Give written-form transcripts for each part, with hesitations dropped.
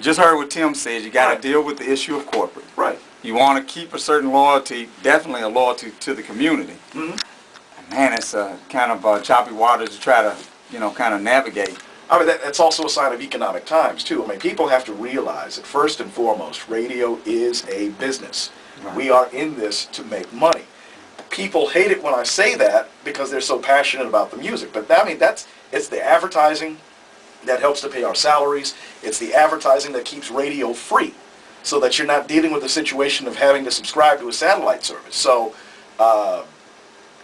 just heard what Tim said. You got to deal with the issue of corporate. Right. You want to keep a certain loyalty, definitely a loyalty to the community. Man, it's kind of choppy waters to try to, kind of navigate. I mean, that's also a sign of economic times, too. I mean, people have to realize that first and foremost, radio is a business. Right. We are in this to make money. People hate it when I say that because they're so passionate about the music. But I mean, it's the advertising that helps to pay our salaries. It's the advertising that keeps radio free, so that you're not dealing with the situation of having to subscribe to a satellite service. So,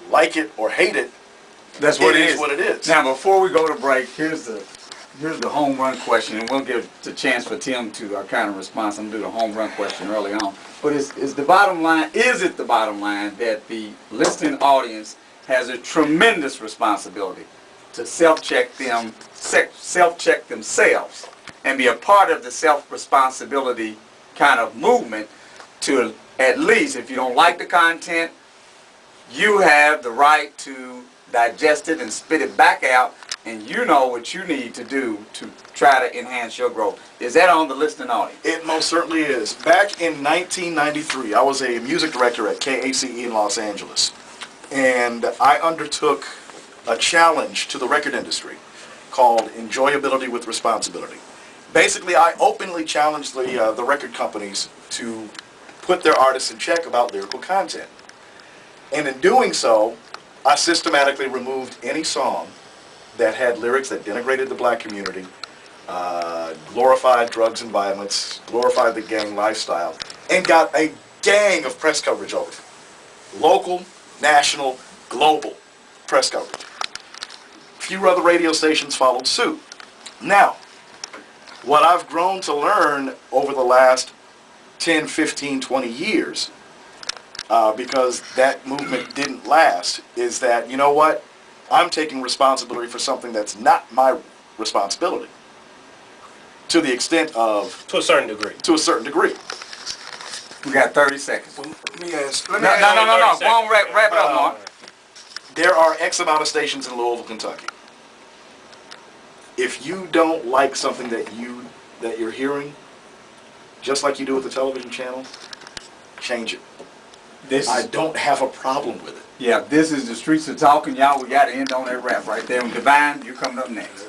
like it or hate it, that's what it is. What it is. Now, before we go to break, here's the home run question, and we'll give the chance for Tim to kind of respond. I'm gonna do the home run question early on. But is it the bottom line that the listening audience has a tremendous responsibility to self-check themselves and be a part of the self-responsibility kind of movement to, at least, if you don't like the content, you have the right to digest it and spit it back out, and you know what you need to do to try to enhance your growth. Is that on the listening audience? It most certainly is. Back in 1993, I was a music director at KACE in Los Angeles, and I undertook a challenge to the record industry called Enjoyability with Responsibility. Basically, I openly challenged the record companies to put their artists in check about lyrical content. And in doing so, I systematically removed any song that had lyrics that denigrated the black community, glorified drugs and violence, glorified the gang lifestyle, and got a gang of press coverage over it. Local, national, global press coverage. A few other radio stations followed suit. Now, what I've grown to learn over the last 10, 15, 20 years, because that movement didn't last, is that, you know what? I'm taking responsibility for something that's not my responsibility. To the extent of... To a certain degree. To a certain degree. We got 30 seconds. Well, let me ask... No. Go on, wrap it up, Mark. There are X amount of stations in Louisville, Kentucky. If you don't like something that you're hearing, just like you do with the television channel, change it. I don't have a problem with it. Yeah, this is the Streets of Talking, y'all. We got to end on that rap right there. And Divine, you're coming up next.